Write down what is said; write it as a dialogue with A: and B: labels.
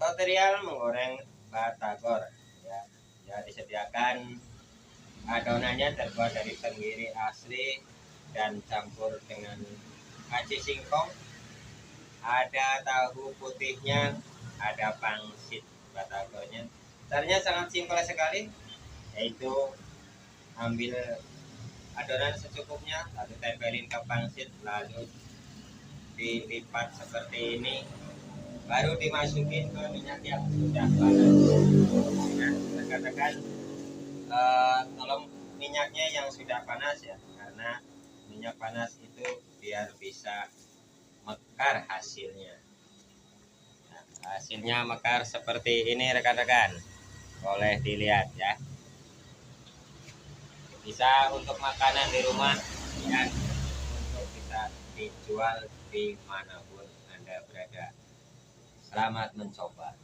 A: Tutorial menggoreng batagor ya. Ya, disediakan adonannya terbuat dari tenggiri asli dan campur dengan aci singkong. Ada tahu putihnya, ada pangsit batagornya. Caranya sangat simpel sekali, yaitu ambil adonan secukupnya, lalu tempelin ke pangsit, lalu dilipat seperti ini, baru dimasukin ke minyak yang sudah panas. Nah, katakan tolong minyaknya yang sudah panas ya, karena minyak panas itu biar bisa mekar hasilnya. Nah, hasilnya mekar seperti ini rekan-rekan, boleh dilihat ya. Bisa untuk makanan di rumah dan untuk bisa dijual dimanapun Anda berada. Selamat mencoba.